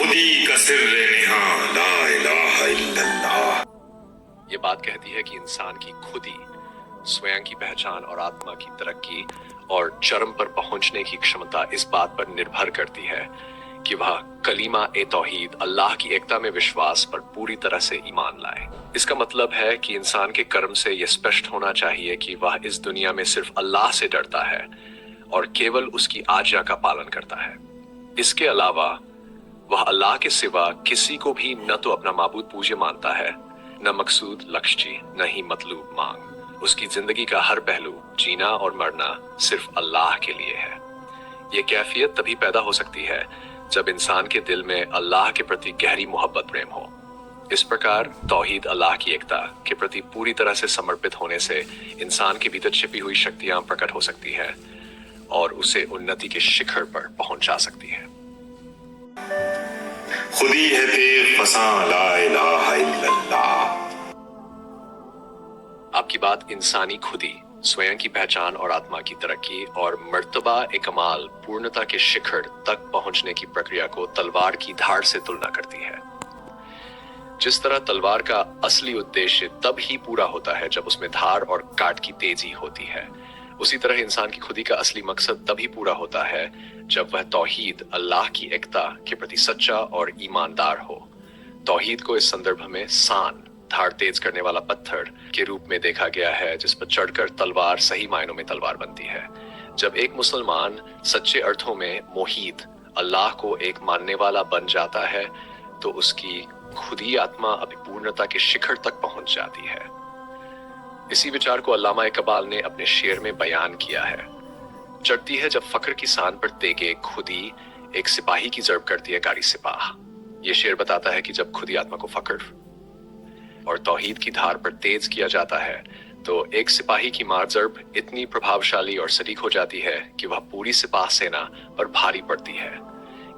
खुदी का सिर्र निहा ला इलाहा इल्लल्लाह। ये बात कहती है कि इंसान की खुदी, स्वयं की पहचान और आत्मा की तरक्की और चरम पर पहुंचने की क्षमता इस बात पर निर्भर करती है कि वह कलीमा ए तौहीद, अल्लाह की एकता में विश्वास पर पूरी तरह से ईमान लाए। इसका मतलब है कि इंसान के कर्म से यह स्पष्ट होना चाहिए कि वह इस दुनिया में सिर्फ अल्लाह से डरता है और केवल उसकी आज्ञा का पालन करता है। इसके अलावा वह अल्लाह के सिवा किसी को भी न तो अपना माबूद पूज्य मानता है, न मकसूद लक्ष्य, न ही मतलूब मांग। उसकी जिंदगी का हर पहलू, जीना और मरना सिर्फ अल्लाह के लिए है। ये कैफियत तभी पैदा हो सकती है जब इंसान के दिल में अल्लाह के प्रति गहरी मोहब्बत प्रेम हो। इस प्रकार तौहीद, अल्लाह की एकता के प्रति पूरी तरह से समर्पित होने से इंसान के भीतर छिपी हुई शक्तियां प्रकट हो सकती है और उसे उन्नति के शिखर पर पहुंचा सकती है। खुदी है तेग फसां ला इलाहा इल्लल्लाह। आपकी बात इंसानी खुदी, स्वयं की पहचान और आत्मा की तरक्की और मर्तबा ए कमाल, पूर्णता के शिखर तक पहुंचने की प्रक्रिया को तलवार की धार से तुलना करती है। जिस तरह तलवार का असली उद्देश्य तब ही पूरा होता है जब उसमें धार और काट की तेजी होती है, उसी तरह इंसान की खुदी का असली मकसद तभी पूरा होता है जब वह तौहीद, अल्लाह की एकता के प्रति सच्चा और ईमानदार हो। तौहीद को इस संदर्भ में सान, धार तेज करने वाला पत्थर के रूप में देखा गया है, जिस पर चढ़कर तलवार सही मायनों में तलवार बनती है। जब एक मुसलमान सच्चे अर्थों में मोहीद, अल्लाह को एक मानने वाला बन जाता है तो उसकी खुदी आत्मा अभिपूर्णता के शिखर तक पहुंच जाती है। इसी विचार को अल्लामा इकबाल ने अपने शेर में बयान किया है। चढ़ती है जब फक्र की सान पर तेगे खुदी, एक सिपाही की जर्ब करती है कारी सिपाह। ये शेर बताता है कि जब खुदी आत्मा को फक्र और तौहीद की धार पर तेज किया जाता है तो एक सिपाही की मार जर्ब इतनी प्रभावशाली और सटीक हो जाती है कि वह पूरी सिपाह सेना पर भारी पड़ती है।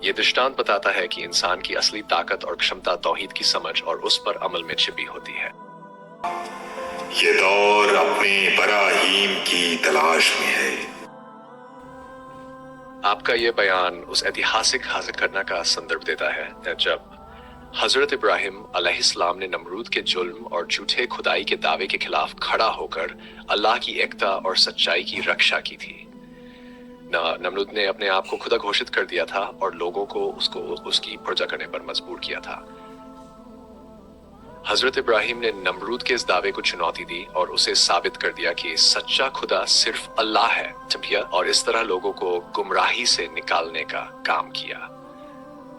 ये दृष्टांत बताता है कि इंसान की असली ताकत और क्षमता तौहीद की समझ और उस पर अमल में छिपी होती है। ये दौर अपने बराहीम की तलाश में है। आपका ये बयान उस ऐतिहासिक हासिल करना का संदर्भ देता है जब हजरत इब्राहिम अलैहिस्सलाम ने नमरूद के जुल्म और झूठे खुदाई के दावे के खिलाफ खड़ा होकर अल्लाह की एकता और सच्चाई की रक्षा की थी। नमरूद ने अपने आप को खुदा घोषित कर दिया था और लोगों को उसकी पुरजा करने पर मजबूर किया था। हजरत इब्राहिम ने नमरूद के इस दावे को चुनौती दी और उसे साबित कर दिया कि सच्चा खुदा सिर्फ अल्लाह है, और इस तरह लोगों को गुमराही से निकालने का काम किया।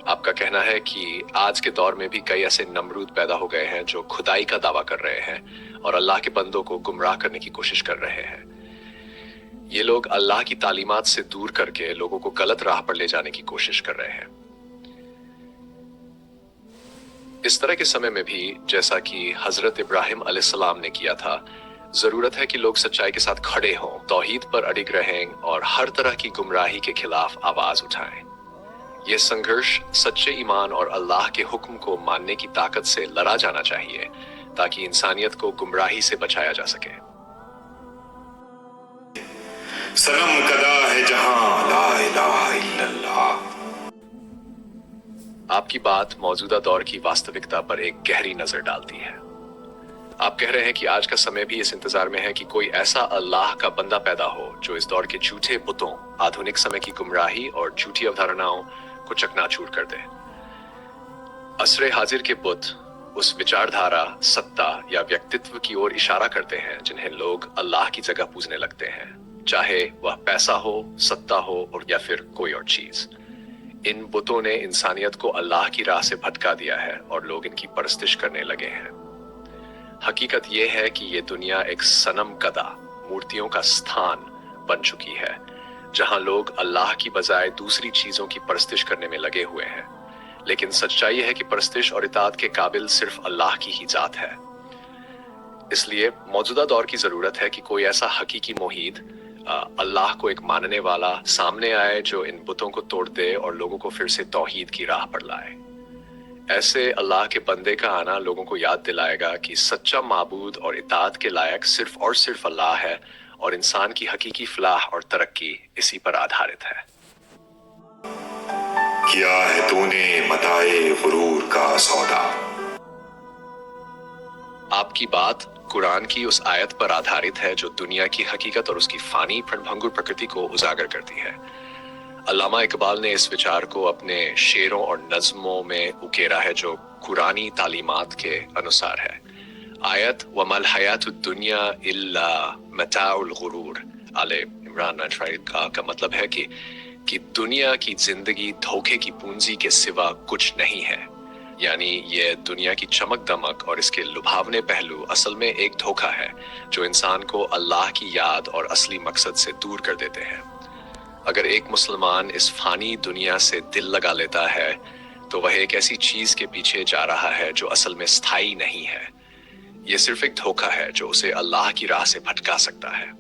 आपका कहना है कि आज के दौर में भी कई ऐसे नमरूद पैदा हो गए हैं जो खुदाई का दावा कर रहे हैं और अल्लाह के बंदों को गुमराह करने की कोशिश कर रहे हैं। ये लोग अल्लाह की तालीमात से दूर करके लोगों को गलत राह पर ले जाने की कोशिश कर रहे हैं। इस तरह के समय में भी, जैसा कि हजरत इब्राहिम अलैहिस्सलाम ने किया था, जरूरत है कि लोग सच्चाई के साथ खड़े हों, तौहीद पर अडिग रहें और हर तरह की गुमराही के खिलाफ आवाज उठाएं। यह संघर्ष सच्चे ईमान और अल्लाह के हुक्म को मानने की ताकत से लड़ा जाना चाहिए ताकि इंसानियत को गुमराही से बचाया जा सके। सनम कदा है जहां ला इलाहा इल्लल्लाह। आपकी बात मौजूदा दौर की वास्तविकता पर एक गहरी नजर डालती है। आप कह रहे हैं कि आज का समय भी इस इंतजार में है कि कोई ऐसा अल्लाह का बंदा पैदा हो जो इस दौर के झूठे बुतों, आधुनिक समय की गुमराही और झूठी अवधारणाओं को चकनाचूर कर दे। असरे हाजिर के बुत उस विचारधारा, सत्ता या व्यक्तित्व की ओर इशारा करते हैं जिन्हें लोग अल्लाह की जगह पूजने लगते हैं, चाहे वह पैसा हो, सत्ता हो और या फिर कोई और चीज। इन बुतों ने इंसानियत को अल्लाह की राह से भटका दिया है और लोग इनकी परस्तिश करने लगे हैं। हकीकत यह है कि ये दुनिया एक सनम कदा, मूर्तियों का स्थान बन चुकी है, जहां लोग अल्लाह की बजाय दूसरी चीजों की परस्तिश करने में लगे हुए हैं। लेकिन सच्चाई है कि परस्तिश और इताअत के काबिल सिर्फ अल्लाह की ही जात है। इसलिए मौजूदा दौर की जरूरत है कि कोई ऐसा हकीकी मोहीद, अल्लाह को एक मानने वाला सामने आए जो इन बुतों को तोड़ दे और लोगों को फिर से तौहीद की राह पर लाए। ऐसे अल्लाह के बंदे का आना लोगों को याद दिलाएगा कि सच्चा माबूद और इताअत के लायक सिर्फ और सिर्फ अल्लाह है और इंसान की हकीकी फलाह और तरक्की इसी पर आधारित है। किया है तूने मताए गुरूर का सौदा। आपकी बात कुरान की उस आयत पर आधारित है जो दुनिया की हकीकत और उसकी फानी क्षणभंगुर प्रकृति को उजागर करती है। अल्लामा इकबाल ने इस विचार को अपने शेरों और नज़्मों में उकेरा है जो कुरानी तालीमात के अनुसार है। आयत वमल हयातुद दुनिया इल्ला मताउल गुरूर आले इमरान 95 का मतलब है कि दुनिया की जिंदगी धोखे की पूंजी के सिवा कुछ नहीं है। यानी ये दुनिया की चमक दमक और इसके लुभावने पहलू असल में एक धोखा है जो इंसान को अल्लाह की याद और असली मकसद से दूर कर देते हैं। अगर एक मुसलमान इस फानी दुनिया से दिल लगा लेता है तो वह एक ऐसी चीज के पीछे जा रहा है जो असल में स्थायी नहीं है। यह सिर्फ एक धोखा है जो उसे अल्लाह की राह से भटका सकता है।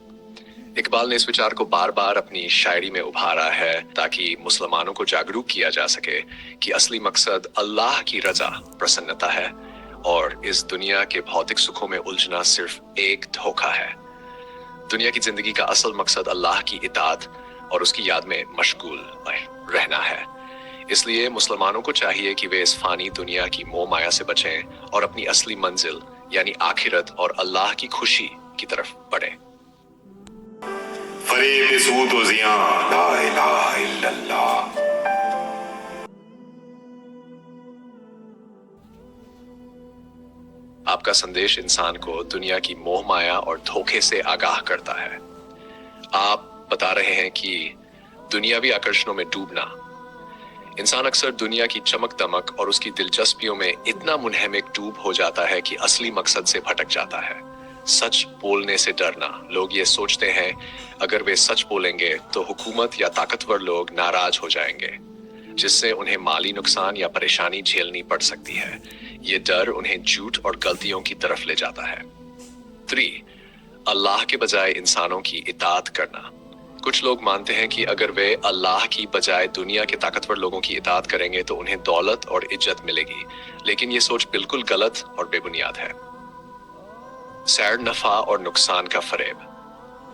इकबाल ने इस विचार को बार बार अपनी शायरी में उभारा है ताकि मुसलमानों को जागरूक किया जा सके कि असली मकसद अल्लाह की रजा प्रसन्नता है और इस दुनिया के भौतिक सुखों में उलझना सिर्फ एक धोखा है। दुनिया की जिंदगी का असल मकसद अल्लाह की इताअत और उसकी याद में मशगूल रहना है। इसलिए मुसलमानों को चाहिए कि वे इस फानी दुनिया की मोह माया से बचें और अपनी असली मंजिल यानी आखिरत और अल्लाह की खुशी की तरफ बढ़ें। फरेब सूद व जिया ला इलाहा इल्लल्लाह। आपका संदेश इंसान को दुनिया की मोह माया और धोखे से आगाह करता है। आप बता रहे हैं कि दुनियावी आकर्षणों में डूबना। इंसान अक्सर दुनिया की चमक दमक और उसकी दिलचस्पियों में इतना मुनहमिक डूब हो जाता है कि असली मकसद से भटक जाता है। सच बोलने से डरना। लोग ये सोचते हैं अगर वे सच बोलेंगे तो हुकूमत या ताकतवर लोग नाराज हो जाएंगे, जिससे उन्हें माली नुकसान या परेशानी झेलनी पड़ सकती है। ये डर उन्हें झूठ और गलतियों की तरफ ले जाता है। 3. अल्लाह के बजाय इंसानों की इताअत करना। कुछ लोग मानते हैं कि अगर वे अल्लाह की बजाय दुनिया के ताकतवर लोगों की इताअत करेंगे तो उन्हें दौलत और इज्जत मिलेगी, लेकिन ये सोच बिल्कुल गलत और बेबुनियाद है। सैर नफा और नुकसान का फरेब।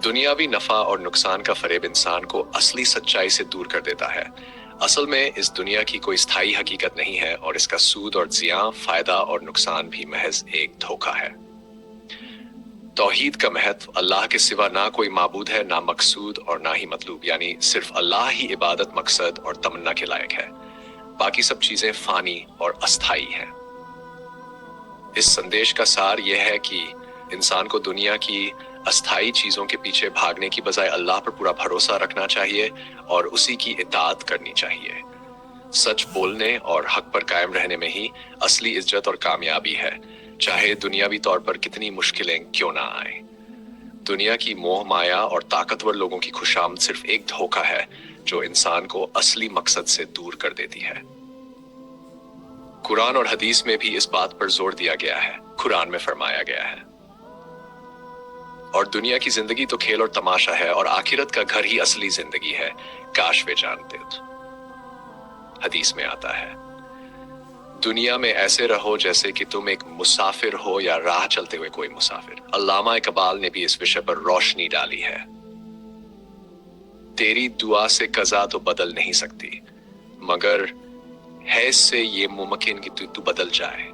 दुनियावी नफा और नुकसान का फरेब इंसान को असली सच्चाई से दूर कर देता है। असल में इस दुनिया की कोई स्थायी हकीकत नहीं है और इसका सूद और जिया, फायदा और नुकसान भी महज एक धोखा है। तौहीद का महत्व। अल्लाह के सिवा ना कोई माबूद है, ना मकसूद और ना ही मतलूब, यानी सिर्फ अल्लाह ही इबादत, मकसद और तमन्ना के लायक है। बाकी सब चीजें फानी और अस्थाई हैं। इस संदेश का सार यह है कि इंसान को दुनिया की अस्थाई चीजों के पीछे भागने की बजाय अल्लाह पर पूरा भरोसा रखना चाहिए और उसी की इताअत करनी चाहिए। सच बोलने और हक पर कायम रहने में ही असली इज्जत और कामयाबी है, चाहे दुनियावी तौर पर कितनी मुश्किलें क्यों ना आए। दुनिया की मोह माया और ताकतवर लोगों की खुशामद सिर्फ एक धोखा है जो इंसान को असली मकसद से दूर कर देती है। कुरान और हदीस में भी इस बात पर जोर दिया गया है। कुरान में फरमाया गया है, और दुनिया की जिंदगी तो खेल और तमाशा है और आखिरत का घर ही असली जिंदगी है, काश वे जानते तो। हदीस में आता है, दुनिया में ऐसे रहो जैसे कि तुम एक मुसाफिर हो या राह चलते हुए कोई मुसाफिर। अल्लामा इकबाल ने भी इस विषय पर रोशनी डाली है। तेरी दुआ से कज़ा तो बदल नहीं सकती, मगर है इससे ये मुमकिन कि तू बदल जाए।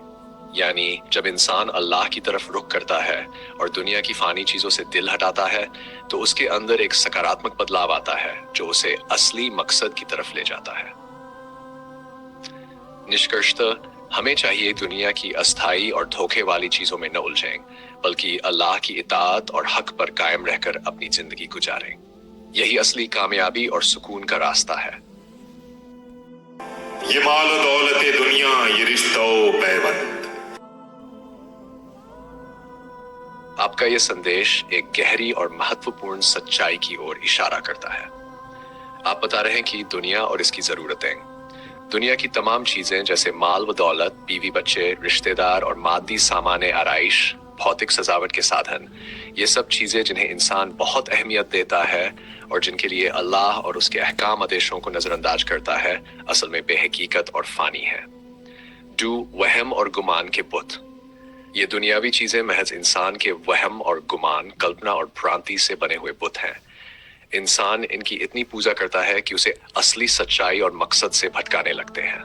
यानी जब इंसान अल्लाह की तरफ रुख करता है और दुनिया की फानी चीजों से दिल हटाता है तो उसके अंदर एक सकारात्मक बदलाव आता है जो उसे असली मकसद की तरफ ले जाता है। निष्कर्षतः हमें चाहिए दुनिया की अस्थाई और धोखे वाली चीजों में न उलझें, बल्कि अल्लाह की इताअत और हक पर कायम रहकर अपनी जिंदगी गुजारें। यही असली कामयाबी और सुकून का रास्ता है। ये माल दौलत दुनिया, ये रिश्ता पैबंद। आपका यह संदेश एक गहरी और महत्वपूर्ण सच्चाई की ओर इशारा करता है। आप बता रहे हैं कि दुनिया और इसकी जरूरतें, दुनिया की तमाम चीजें जैसे माल व दौलत, बीवी बच्चे, रिश्तेदार और मादी सामाने आराइश, भौतिक सजावट के साधन, ये सब चीजें जिन्हें इंसान बहुत अहमियत देता है और जिनके लिए अल्लाह और उसके अहकाम आदेशों को नजरअंदाज करता है, असल में बेहकीकत और फानी है। वहम और गुमान के बुत। ये दुनियावी चीजें महज इंसान के वहम और गुमान, कल्पना और भ्रांति से बने हुए बुत हैं। इंसान इनकी इतनी पूजा करता है कि उसे असली सच्चाई और मकसद से भटकाने लगते हैं।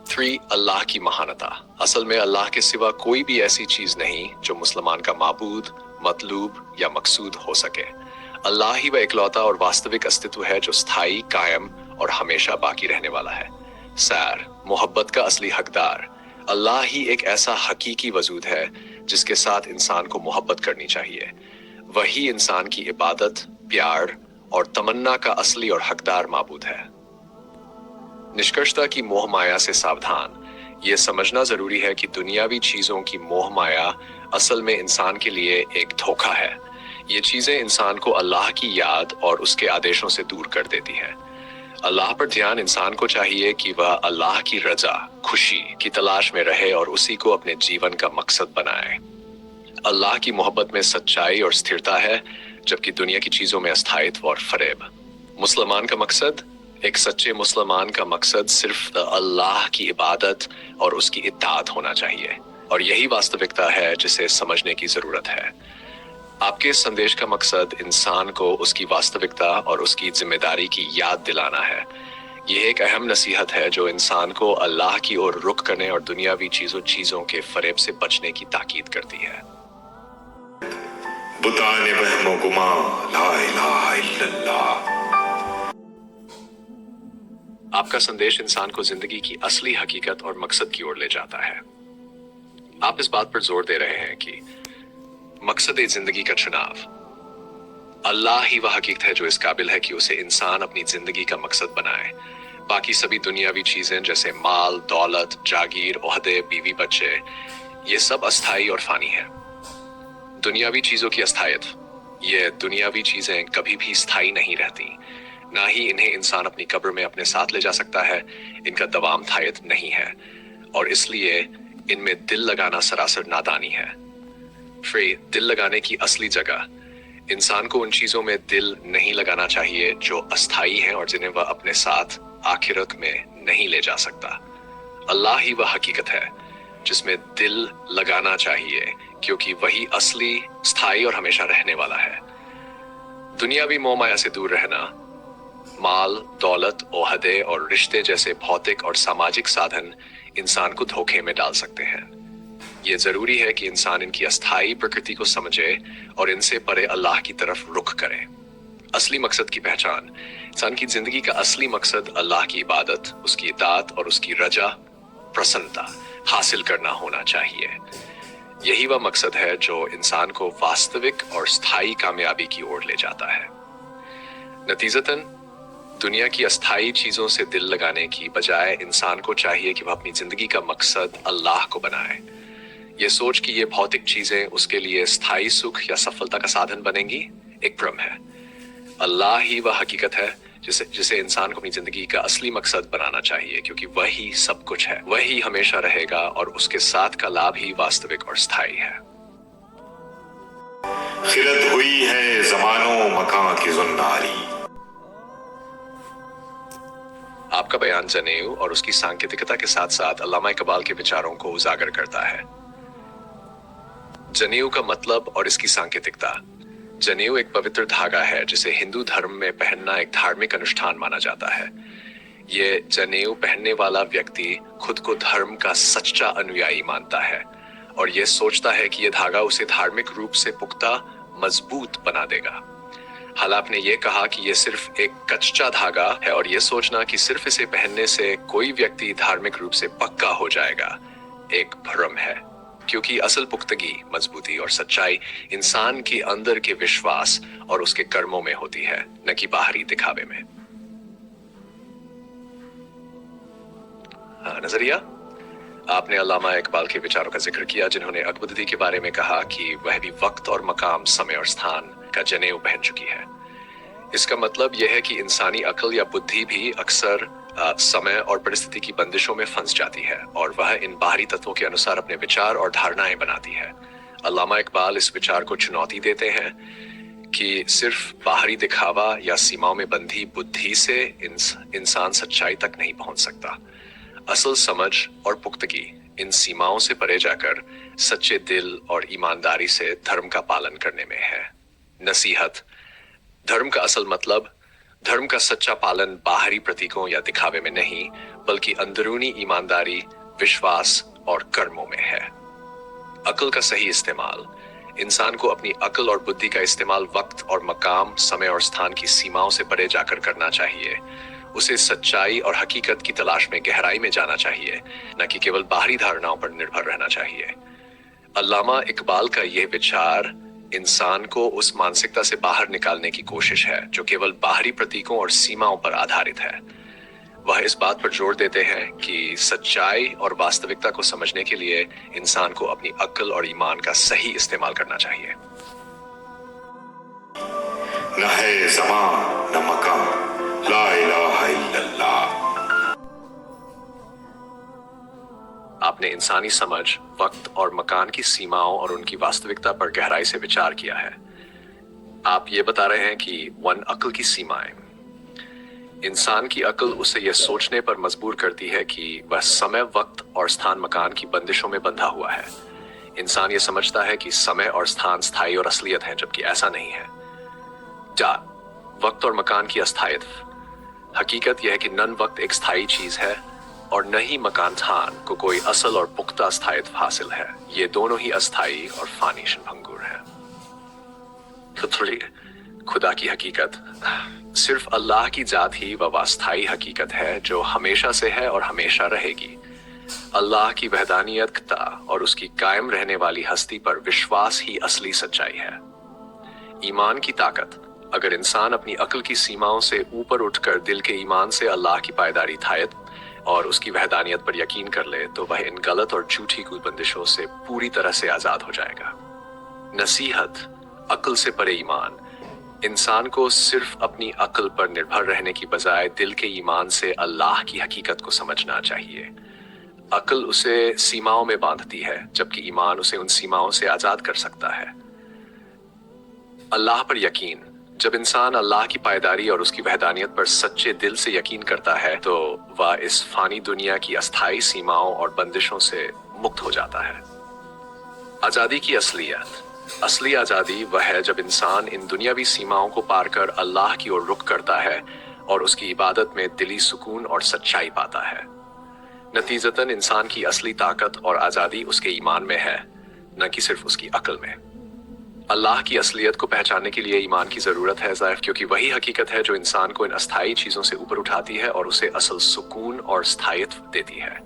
3. अल्लाह की महानता। असल में अल्लाह के सिवा कोई भी ऐसी चीज नहीं जो मुसलमान का माबूद, मतलूब या मकसूद हो सके। अल्लाह ही वह इकलौता और वास्तविक अस्तित्व है जो स्थायी, कायम और हमेशा बाकी रहने वाला है। सैर, मोहब्बत का असली हकदार। अल्लाह ही एक ऐसा हकीकी वजूद है जिसके साथ इंसान को मोहब्बत करनी चाहिए। वही इंसान की इबादत, प्यार और तमन्ना का असली और हकदार माबूद है। निष्कर्षता की मोह माया से सावधान। ये समझना जरूरी है कि दुनियावी चीजों की मोह माया असल में इंसान के लिए एक धोखा है। ये चीजें इंसान को अल्लाह की याद और उसके आदेशों से दूर कर देती हैं। अल्लाह पर ध्यान इंसान को चाहिए कि वह अल्लाह की रजा, खुशी की तलाश में रहे और उसी को अपने जीवन का मकसद बनाए। अल्लाह की मोहब्बत में सच्चाई और स्थिरता है, जबकि दुनिया की चीजों में अस्थायित्व और फरेब। मुसलमान का मकसद, एक सच्चे मुसलमान का मकसद सिर्फ अल्लाह की इबादत और उसकी इत्ताअत होना चाहिए, और यही वास्तविकता है जिसे समझने की जरूरत है। आपके इस संदेश का मकसद इंसान को उसकी वास्तविकता और उसकी जिम्मेदारी की याद दिलाना है। यह एक अहम नसीहत है जो इंसान को अल्लाह की ओर रुख करने और दुनियावी चीजों के फरेब से बचने की ताकीद करती है। बुताने वहमो गुमा ला इलाहा इल्लल्लाह। आपका संदेश इंसान को जिंदगी की असली हकीकत और मकसद की ओर ले जाता है। आप इस बात पर जोर दे रहे हैं कि मकसद जिंदगी का चुनाव, अल्लाह ही वह हकीकत है जो इस काबिल है कि उसे इंसान अपनी जिंदगी का मकसद बनाए। बाकी सभी दुनियावी चीजें जैसे माल, दौलत, जागीर, ओहदे, बीवी, बच्चे, ये सब अस्थाई और फानी है। दुनियावी चीजों की अस्थायित्व, ये दुनियावी चीजें कभी भी स्थायी नहीं रहती, ना ही इन्हें इंसान अपनी कब्र में अपने साथ ले जा सकता है। इनका दवाम थायत नहीं है और इसलिए इनमें दिल लगाना सरासर नादानी है। दिल लगाने की असली जगह, इंसान को उन चीजों में दिल नहीं लगाना चाहिए जो अस्थाई हैं और जिन्हें वह अपने साथ आखिरत में नहीं ले जा सकता। अल्लाह ही वह हकीकत है जिसमें दिल लगाना चाहिए, क्योंकि वही असली, स्थायी और हमेशा रहने वाला है। दुनियावी मोह माया से दूर रहना, माल, दौलत, ओहदे और रिश्ते जैसे भौतिक और सामाजिक साधन इंसान को धोखे में डाल सकते हैं। ये जरूरी है कि इंसान इनकी अस्थायी प्रकृति को समझे और इनसे परे अल्लाह की तरफ रुख करे। असली मकसद की पहचान, इंसान की जिंदगी का असली मकसद अल्लाह की इबादत, उसकी इताअत और उसकी रजा, प्रसन्नता हासिल करना होना चाहिए। यही वह मकसद है जो इंसान को वास्तविक और स्थायी कामयाबी की ओर ले जाता है। नतीजतन दुनिया की अस्थायी चीजों से दिल लगाने की बजाय इंसान को चाहिए कि वह अपनी जिंदगी का मकसद अल्लाह को बनाए। ये सोच कि ये भौतिक चीजें उसके लिए स्थायी सुख या सफलता का साधन बनेंगी, एक भ्रम है। अल्लाह ही वह हकीकत है जिसे इंसान को अपनी जिंदगी का असली मकसद बनाना चाहिए, क्योंकि वही सब कुछ है, वही हमेशा रहेगा और उसके साथ का लाभ ही वास्तविक और स्थायी है। खिरत हुई है जमानों मकां की जुन्नारी। आपका बयान जनेऊ और उसकी सांकेतिकता के साथ साथ अल्लामा इकबाल के विचारों को उजागर करता है। जनेऊ का मतलब और इसकी सांकेतिकता। जनेऊ एक पवित्र धागा है जिसे हिंदू धर्म में पहनना एक धार्मिक अनुष्ठान माना जाता है। ये जनेऊ पहनने वाला व्यक्ति खुद को धर्म का सच्चा अनुयायी मानता है और ये सोचता है कि यह धागा उसे धार्मिक रूप से पुख्ता, मजबूत बना देगा। हाल आपने ये कहा कि यह सिर्फ एक कच्चा धागा है और यह सोचना कि सिर्फ इसे पहनने से कोई व्यक्ति धार्मिक रूप से पक्का हो जाएगा, एक भ्रम है, क्योंकि असल पुख्तगी, मजबूती और सच्चाई इंसान के अंदर के विश्वास और उसके कर्मों में होती है, न कि बाहरी दिखावे में। नजरिया, आपने अल्लामा इकबाल के विचारों का जिक्र किया जिन्होंने अकबरुद्दीन के बारे में कहा कि वह भी वक्त और मकाम, समय और स्थान का जनेऊ पहन चुकी है। इसका मतलब यह है कि इंसानी अक्ल या बुद्धि भी अक्सर समय और परिस्थिति की बंदिशों में फंस जाती है और वह इन बाहरी तत्वों के अनुसार अपने विचार और धारणाएं बनाती है। अल्लामा इकबाल इस विचार को चुनौती देते हैं कि सिर्फ बाहरी दिखावा या सीमाओं में बंधी बुद्धि से इंसान सच्चाई तक नहीं पहुंच सकता। असल समझ और पुख्तगी इन सीमाओं से परे जाकर सच्चे दिल और ईमानदारी से धर्म का पालन करने में है। नसीहत, धर्म का असल मतलब, धर्म का सच्चा पालन बाहरी प्रतीकों या दिखावे में नहीं, बल्कि अंदरूनी ईमानदारी, विश्वास और कर्मों में है। अक्ल का सही इस्तेमाल, इंसान को अपनी अक्ल और बुद्धि का इस्तेमाल वक्त और मकाम, समय और स्थान की सीमाओं से परे जाकर करना चाहिए। उसे सच्चाई और हकीकत की तलाश में गहराई में जाना चाहिए, न कि केवल बाहरी धारणाओं पर निर्भर रहना चाहिए। अल्लामा इकबाल का यह विचार इंसान को उस मानसिकता से बाहर निकालने की कोशिश है जो केवल बाहरी प्रतीकों और सीमाओं पर आधारित है। वह इस बात पर जोर देते हैं कि सच्चाई और वास्तविकता को समझने के लिए इंसान को अपनी अक्ल और ईमान का सही इस्तेमाल करना चाहिए। न है ज़मान न मकान, ला इलाहा इल्लल्लाह। आपने इंसानी समझ, वक्त और मकान की सीमाओं और उनकी वास्तविकता पर गहराई से विचार किया है। आप ये बता रहे हैं कि अक्ल की सीमाएं, इंसान की अक्ल उसे यह सोचने पर मजबूर करती है कि वह समय, वक्त और स्थान मकान की बंदिशों में बंधा हुआ है। इंसान ये समझता है कि समय और स्थान स्थायी और असलियत है, जबकि ऐसा नहीं है। वक्त और मकान की अस्थायित्व, हकीकत यह है कि न वक्त एक स्थायी चीज है और न ही मकान स्थान को कोई असल और पुख्ता स्थायित्व हासिल है। ये दोनों ही अस्थायी और फानी क्षणभंगुर है। खुदा की हकीकत, सिर्फ अल्लाह की जात ही वह वास्तविक हकीकत है जो हमेशा से है और हमेशा रहेगी। अल्लाह की वहदानियत और उसकी कायम रहने वाली हस्ती पर विश्वास ही असली सच्चाई है। ईमान की ताकत, अगर इंसान अपनी अक्ल की सीमाओं से ऊपर उठकर दिल के ईमान से अल्लाह की पायदारी थायत और उसकी वहदानियत पर यकीन कर ले, तो वह इन गलत और झूठी कुबंदिशों से पूरी तरह से आजाद हो जाएगा। नसीहत, अक्ल से परे ईमान, इंसान को सिर्फ अपनी अक्ल पर निर्भर रहने की बजाय दिल के ईमान से अल्लाह की हकीकत को समझना चाहिए। अक्ल उसे सीमाओं में बांधती है, जबकि ईमान उसे उन सीमाओं से आजाद कर सकता है। अल्लाह पर यकीन, जब इंसान अल्लाह की पायदारी और उसकी वहदानियत पर सच्चे दिल से यकीन करता है, तो वह इस फानी दुनिया की अस्थायी सीमाओं और बंदिशों से मुक्त हो जाता है। आजादी की असलियत, असली आजादी वह है जब इंसान इन दुनियावी सीमाओं को पार कर अल्लाह की ओर रुख करता है और उसकी इबादत में दिली सुकून और सच्चाई पाता है। नतीजतन इंसान की असली ताकत और आजादी उसके ईमान में है, न कि सिर्फ उसकी अक्ल में। अल्लाह की असलियत को पहचानने के लिए ईमान की जरूरत है ज़ाहिर, क्योंकि वही हकीकत है जो इंसान को इन अस्थायी चीजों से ऊपर उठाती है और उसे असल सुकून और स्थायित्व देती है।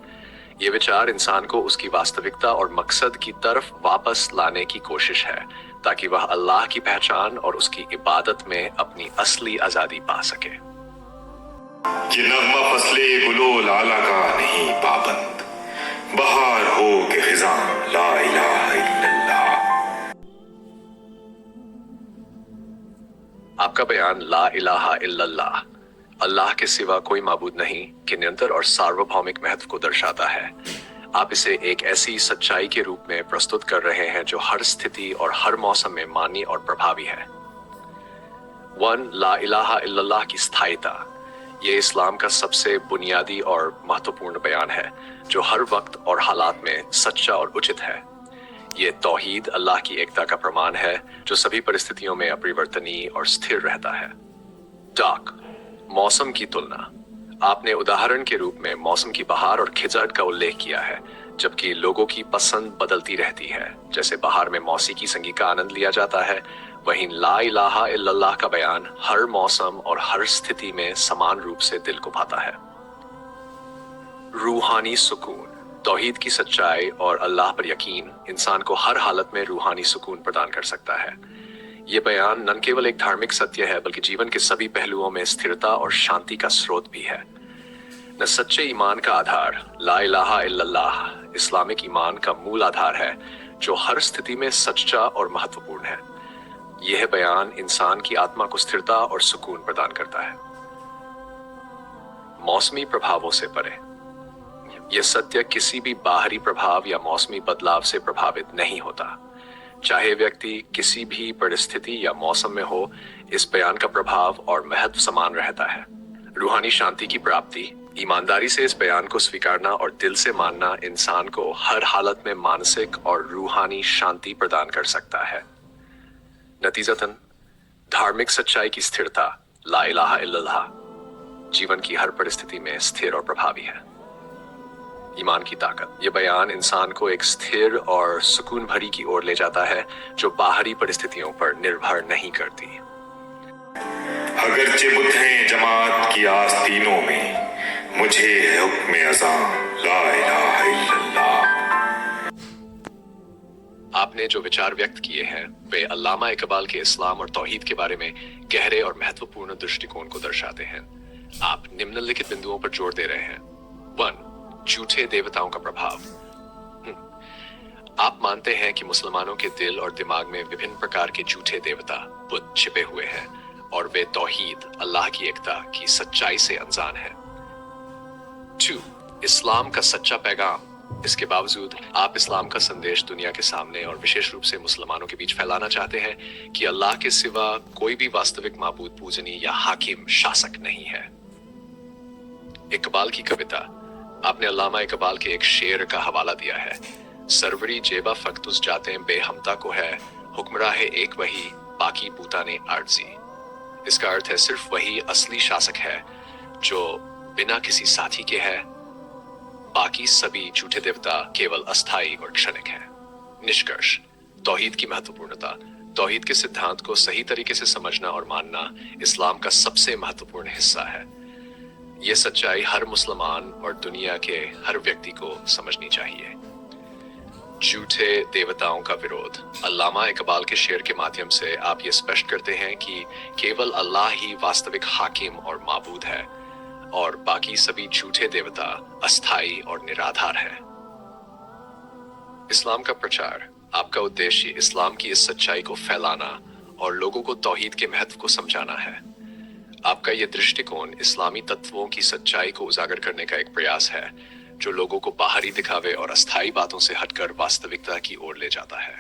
ये विचार इंसान को उसकी वास्तविकता और मकसद की तरफ वापस लाने की कोशिश है, ताकि वह अल्लाह की पहचान और उसकी इबादत में अपनी असली आजादी पा सके। ये नगमा फसले गुलो लाला का नहीं पाबंद, बहार हो के खिजां ला इलाहा इल्लल्लाह। आपका बयान ला इलाहा इल्लल्लाह, अल्लाह के सिवा कोई माबूद नहीं, के निरंतर और सार्वभौमिक महत्व को दर्शाता है। आप इसे एक ऐसी सच्चाई के रूप में प्रस्तुत कर रहे हैं जो हर स्थिति और हर मौसम में मान्य और प्रभावी है। ला इलाहा इल्लल्लाह की स्थायिता, ये इस्लाम का सबसे बुनियादी और महत्वपूर्ण बयान है जो हर वक्त और हालात में सच्चा और उचित है। ये तौहीद अल्लाह की एकता का प्रमाण है जो सभी परिस्थितियों में अपरिवर्तनीय और स्थिर रहता है। मौसम की तुलना, आपने उदाहरण के रूप में मौसम की बहार और खिजाट का उल्लेख किया है, जबकि लोगों की पसंद बदलती रहती है। जैसे बहार में मौसीकी संगीत का आनंद लिया जाता है, वहीं ला इलाहा इल्लल्लाह का बयान हर मौसम और हर स्थिति में समान रूप से दिल को भाता है। रूहानी सुकून, तौहीद की सच्चाई और अल्लाह पर यकीन इंसान को हर हालत में रूहानी सुकून प्रदान कर सकता है। ये बयान न केवल एक धार्मिक सत्य है, बल्कि जीवन के सभी पहलुओं में स्थिरता और शांति का स्रोत भी है। न सच्चे ईमान का आधार, ला इलाहा इल्लल्लाह इस्लामिक ईमान का मूल आधार है जो हर स्थिति में सच्चा और महत्वपूर्ण है। यह बयान इंसान की आत्मा को स्थिरता और सुकून प्रदान करता है। मौसमी प्रभावों से परे, यह सत्य किसी भी बाहरी प्रभाव या मौसमी बदलाव से प्रभावित नहीं होता। चाहे व्यक्ति किसी भी परिस्थिति या मौसम में हो, इस बयान का प्रभाव और महत्व समान रहता है। रूहानी शांति की प्राप्ति, ईमानदारी से इस बयान को स्वीकारना और दिल से मानना इंसान को हर हालत में मानसिक और रूहानी शांति प्रदान कर सकता है। नतीजतन धार्मिक सच्चाई की स्थिरता, ला इलाहा इल्लल्लाह, जीवन की हर परिस्थिति में स्थिर और प्रभावी है। ईमान की ताकत, ये बयान इंसान को एक स्थिर और सुकून भरी की ओर ले जाता है जो बाहरी परिस्थितियों पर निर्भर नहीं करती। अगरचे बुतें जमात की आस्तीनों में, मुझे है हुक्म अज़ां ला इलाहा इल्लल्लाह। आपने जो विचार व्यक्त किए हैं वे अल्लामा इकबाल के इस्लाम और तौहीद के बारे में गहरे और महत्वपूर्ण दृष्टिकोण को दर्शाते हैं। आप निम्नलिखित बिंदुओं पर जोर दे रहे हैं। 1. झूठे देवताओं का प्रभाव। आप मानते हैं कि मुसलमानों के दिल और दिमाग में विभिन्न प्रकार के झूठे देवता बुत छिपे हुए हैं और वे तौहीद, अल्लाह की एकता की सच्चाई से अनजान हैं। 2. इस्लाम का सच्चा पैगाम। इसके बावजूद आप इस्लाम का संदेश दुनिया के सामने और विशेष रूप से मुसलमानों के बीच फैलाना चाहते हैं कि अल्लाह के सिवा कोई भी वास्तविक माबूद, पूजनी या हाकिम, शासक नहीं है। इकबाल की कविता। आपने अल्लामा इकबाल के एक शेर का हवाला दिया है। सरवरी जेबा फक्तुस जाते बेहमता को है, हुक्मराह एक वही, बाकी बूता ने आर्जी। इसका अर्थ है सिर्फ वही असली शासक है जो बिना किसी साथी के है, बाकी सभी झूठे देवता केवल अस्थायी और क्षणिक हैं। निष्कर्ष, तौहीद की महत्वपूर्णता। तौहीद के सिद्धांत को सही तरीके से समझना और मानना इस्लाम का सबसे महत्वपूर्ण हिस्सा है। यह सच्चाई हर मुसलमान और दुनिया के हर व्यक्ति को समझनी चाहिए। झूठे देवताओं का विरोध। अल्लामा इकबाल के शेर के माध्यम से आप ये स्पष्ट करते हैं कि केवल अल्लाह ही वास्तविक हाकिम और माबूद है और बाकी सभी झूठे देवता अस्थायी और निराधार हैं। इस्लाम का प्रचार। आपका उद्देश्य इस्लाम की इस सच्चाई को फैलाना और लोगों को तौहीद के महत्व को समझाना है। आपका यह दृष्टिकोण इस्लामी तत्वों की सच्चाई को उजागर करने का एक प्रयास है जो लोगों को बाहरी दिखावे और अस्थायी बातों से हटकर वास्तविकता की ओर ले जाता है।